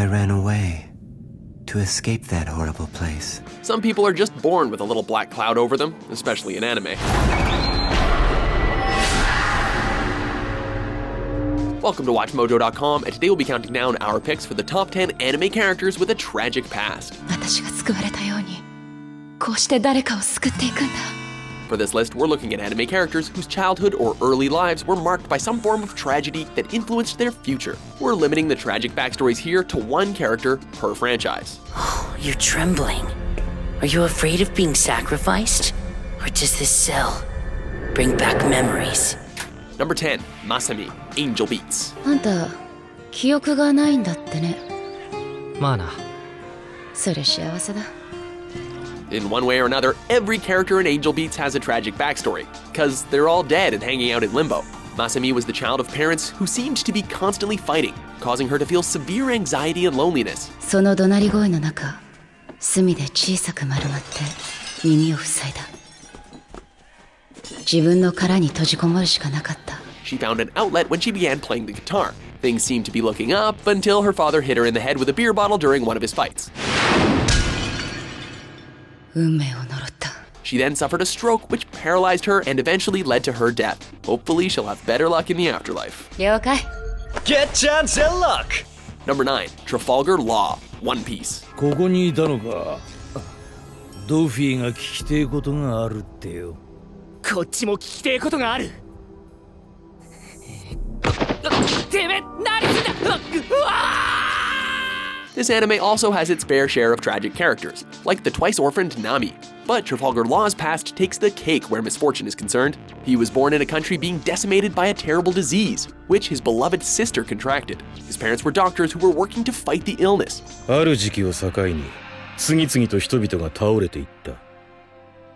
I ran away to escape that horrible place. Some people are just born with a little black cloud over them, especially in anime. Welcome to WatchMojo.com, and today we'll be counting down our picks for the top 10 anime characters with a tragic past. For this list, we're looking at anime characters whose childhood or early lives were marked by some form of tragedy that influenced their future. We're limiting the tragic backstories here to one character per franchise. You're trembling. Are you afraid of being sacrificed? Or does this cell bring back memories? Number 10, Masami, Angel Beats. あんた、記憶がないんだってね。まあな。それ幸せだ。In one way or another, every character in Angel Beats has a tragic backstory, because they're all dead and hanging out in limbo. Masami was the child of parents who seemed to be constantly fighting, causing her to feel severe anxiety and loneliness. その怒鳴り声の中、隅で小さく丸まって耳を塞いだ。自分の殻に閉じこもるしかなかった。She found an outlet when she began playing the guitar. Things seemed to be looking up until her father hit her in the head with a beer bottle during one of his fights. 運命を呪った。She then suffered a stroke which paralyzed her and eventually led to her death. Hopefully she'll have better luck in the afterlife. 了解。 Get chance and luck! Number 9, Trafalgar Law, One Piece. ここにいたのか。ドフィーが聞きてえことがあるってよ。こっちも聞きてえことがある。てめえ、何すんだ。This anime also has its fair share of tragic characters, like the twice-orphaned Nami. But Trafalgar Law's past takes the cake where misfortune is concerned. He was born in a country being decimated by a terrible disease, which his beloved sister contracted. His parents were doctors who were working to fight the illness. ある時期を境に、次々と人々が倒れていった。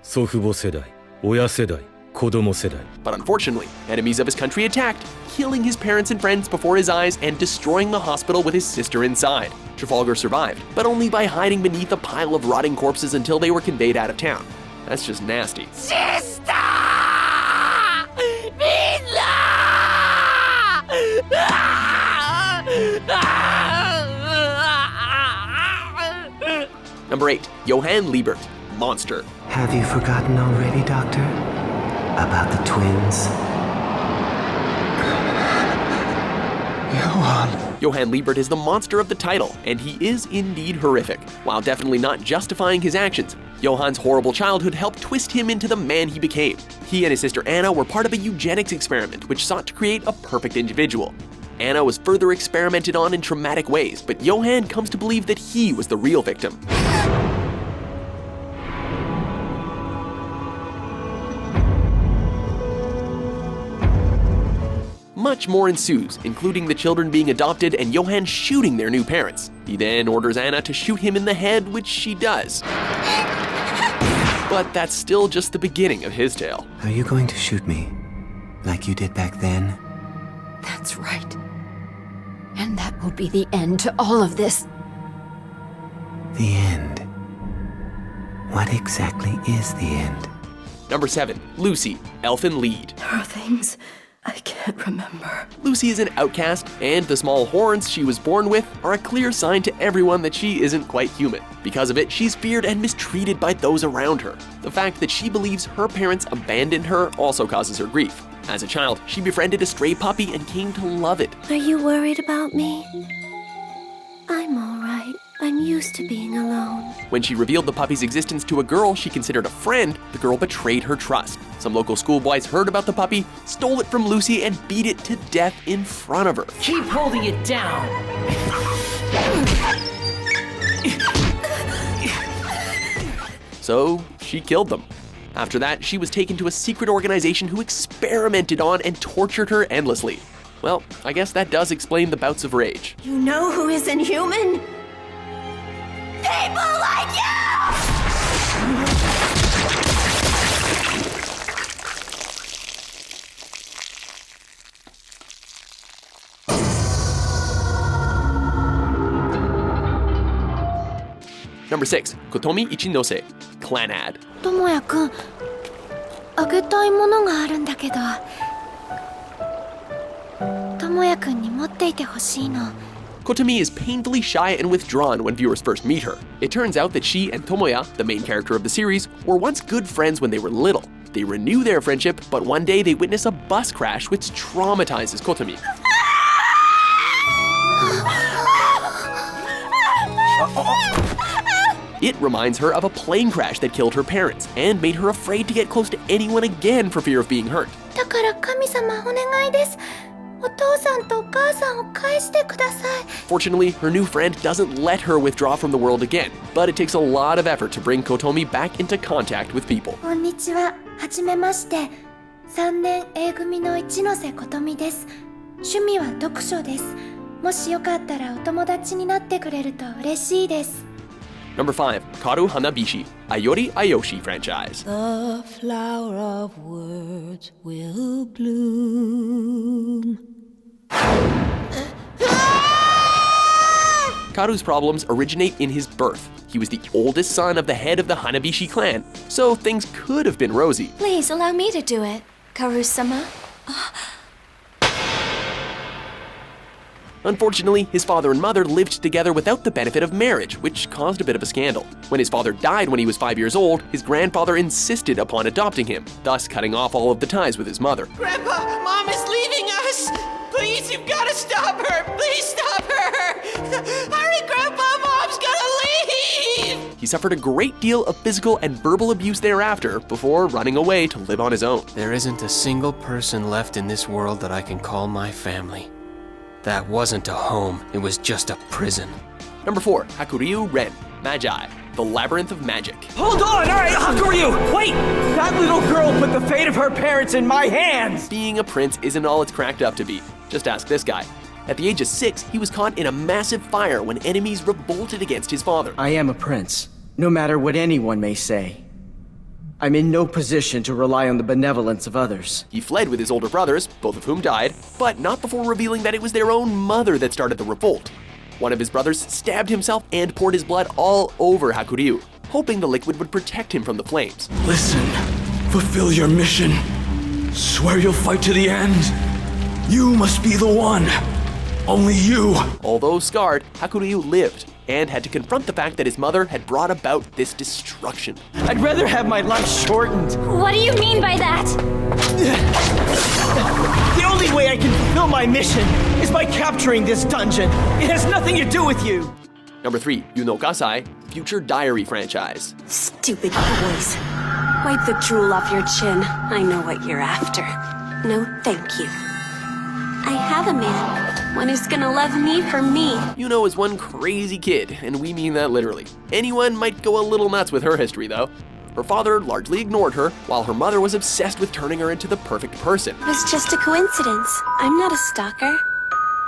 祖父母世代、親世代、子供世代。But unfortunately, enemies of his country attacked, killing his parents and friends before his eyes and destroying the hospital with his sister inside. Trafalgar survived, but only by hiding beneath a pile of rotting corpses until they were conveyed out of town. That's just nasty. Sister! Number 8, Johan Liebert, Monster. Have you forgotten already, Doctor? About the twins? Johan Liebert is the monster of the title, and he is indeed horrific. While definitely not justifying his actions, Johan's horrible childhood helped twist him into the man he became. He and his sister Anna were part of a eugenics experiment which sought to create a perfect individual. Anna was further experimented on in traumatic ways, but Johan comes to believe that he was the real victim. Much more ensues, including the children being adopted and Johan shooting their new parents. He then orders Anna to shoot him in the head, which she does. But that's still just the beginning of his tale. Are you going to shoot me? Like you did back then? That's right. And that will be the end to all of this. The end. What exactly is the end? Number 7, Lucy, Elfin Lead. There are things I can't remember. Lucy is an outcast, and the small horns she was born with are a clear sign to everyone that she isn't quite human. Because of it, she's feared and mistreated by those around her. The fact that she believes her parents abandoned her also causes her grief. As a child, she befriended a stray puppy and came to love it. Are you worried about me? I'm all right. I'm used to being alone. When she revealed the puppy's existence to a girl she considered a friend, the girl betrayed her trust. Some local schoolboys heard about the puppy, stole it from Lucy, and beat it to death in front of her. Keep holding it down. So she killed them. After that, she was taken to a secret organization who experimented on and tortured her endlessly. Well, I guess that does explain the bouts of rage. You know who isn't human? People like you! Number 6, Kotomi Ichinose, Clan Ad. ともやくん、あげたいものがあるんだけど、ともやくんに持っていてほしいの。Kotomi is painfully shy and withdrawn when viewers first meet her. It turns out that she and Tomoya, the main character of the series, were once good friends when they were little. They renew their friendship, but one day they witness a bus crash which traumatizes Kotomi. It reminds her of a plane crash that killed her parents and made her afraid to get close to anyone again for fear of being hurt. だから神様お願いです。お父さんとお母さんを返してください。 Fortunately, her new friend doesn't let her withdraw from the world again, but it takes a lot of effort to bring Kotomi back into contact with people. こんにちは。はじめまして。3年 A 組の一ノ瀬琴美です。趣味は読書です。もしよかったらお友達になってくれると嬉しいです。 Number 5. Kaoru Hanabishi, Ayori Ayoshi franchise. The flower of words will bloom. Kaoru's problems originate in his birth. He was the oldest son of the head of the Hanabishi clan, so things could have been rosy. Please allow me to do it, Kaoru-sama. Unfortunately, his father and mother lived together without the benefit of marriage, which caused a bit of a scandal. When his father died when he was 5 years old, his grandfather insisted upon adopting him, thus cutting off all of the ties with his mother. Grandpa, Mom is leaving us! Please, you've got to stop her! Please stop her! Hurry, Grandpa, Mom's gonna leave! He suffered a great deal of physical and verbal abuse thereafter before running away to live on his own. There isn't a single person left in this world that I can call my family. That wasn't a home, it was just a prison. Number 4. Hakuryu Ren, Magi, the Labyrinth of Magic. Hold on! Alright, Hakuryu! Wait! That little girl put the fate of her parents in my hands! Being a prince isn't all it's cracked up to be. Just ask this guy. At the age of 6, he was caught in a massive fire when enemies revolted against his father. I am a prince, no matter what anyone may say. I'm in no position to rely on the benevolence of others. He fled with his older brothers, both of whom died, but not before revealing that it was their own mother that started the revolt. One of his brothers stabbed himself and poured his blood all over Hakuryu, hoping the liquid would protect him from the flames. Listen, fulfill your mission. Swear you'll fight to the end. You must be the one. Only you. Although scarred, Hakuryu lived and had to confront the fact that his mother had brought about this destruction. I'd rather have my life shortened. What do you mean by that? The only way I can fulfill my mission is by capturing this dungeon. It has nothing to do with you. Number 3. Yuno Gasai, Future Diary franchise. Stupid boys. Wipe the drool off your chin. I know what you're after. No, thank you. I have a man. One who's gonna love me for me. Yuno is one crazy kid, and we mean that literally. Anyone might go a little nuts with her history, though. Her father largely ignored her, while her mother was obsessed with turning her into the perfect person. It was just a coincidence. I'm not a stalker.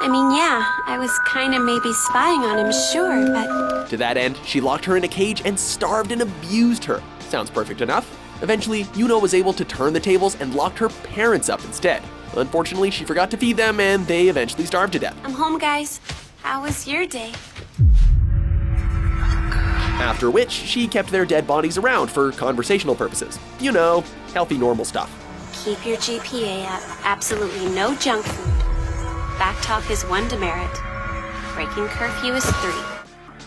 I mean, yeah, I was kinda maybe spying on him, sure, but... To that end, she locked her in a cage and starved and abused her. Sounds perfect enough. Eventually, Yuno was able to turn the tables and locked her parents up instead. Unfortunately, she forgot to feed them, and they eventually starved to death. I'm home, guys. How was your day? After which, she kept their dead bodies around for conversational purposes. You know, healthy, normal stuff. Keep your GPA up. Absolutely no junk food. Backtalk is 1 demerit. Breaking curfew is 3.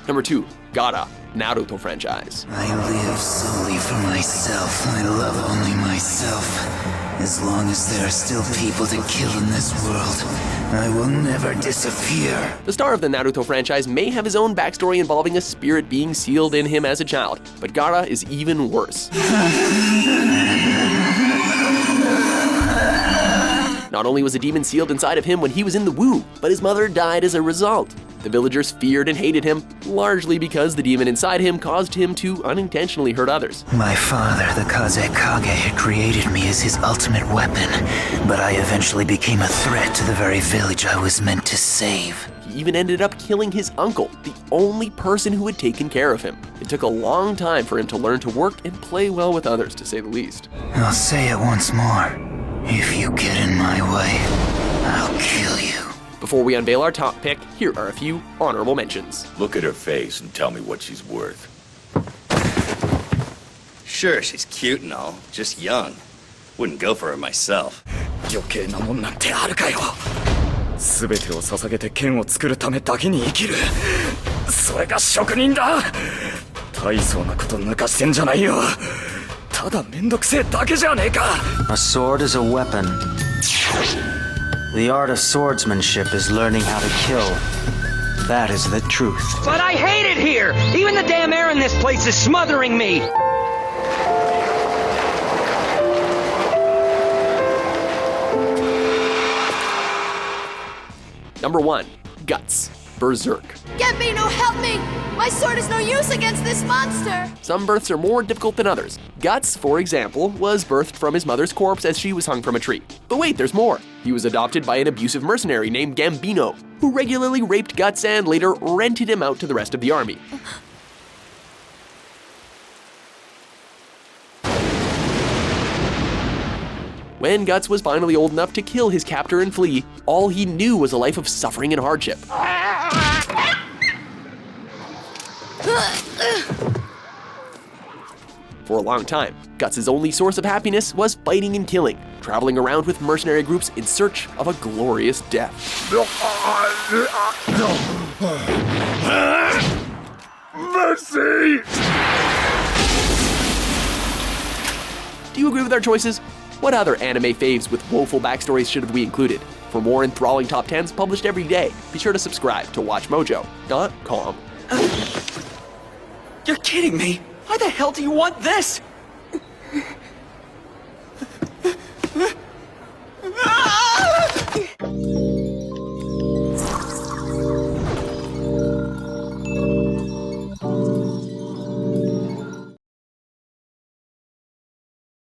Number 2. Gaara, Naruto franchise. I live solely for myself. I love only myself. As long as there are still people to kill in this world, I will never disappear. The star of the Naruto franchise may have his own backstory involving a spirit being sealed in him as a child, but Gaara is even worse. Not only was a demon sealed inside of him when he was in the womb, but his mother died as a result. The villagers feared and hated him, largely because the demon inside him caused him to unintentionally hurt others. My father, the Kazekage, had created me as his ultimate weapon, but I eventually became a threat to the very village I was meant to save. He even ended up killing his uncle, the only person who had taken care of him. It took a long time for him to learn to work and play well with others, to say the least. I'll say it once more. If you get in my way, I'll kill you. Before we unveil our top pick, here are a few honorable mentions. Look at her face and tell me what she's worth. Sure, she's cute and all, just young. Wouldn't go for her myself. 全てを捧げて剣を作るためだけに生きる。それが職人だ。大層なこと抜かしてんじゃないよ。ただめんどくせえだけじゃねえか。A sword is a weapon. The art of swordsmanship is learning how to kill. That is the truth. But I hate it here! Even the damn air in this place is smothering me! Number 1. Guts. Berserk. Get me, no help me! My sword is no use against this monster! Some births are more difficult than others. Guts, for example, was birthed from his mother's corpse as she was hung from a tree. But wait, there's more. He was adopted by an abusive mercenary named Gambino, who regularly raped Guts and later rented him out to the rest of the army. When Guts was finally old enough to kill his captor and flee, all he knew was a life of suffering and hardship. For a long time, Guts' only source of happiness was fighting and killing, traveling around with mercenary groups in search of a glorious death. Mercy! Do you agree with our choices? What other anime faves with woeful backstories should have we included? For more enthralling top 10s published every day, be sure to subscribe to WatchMojo.com. You're kidding me! Why the hell do you want this?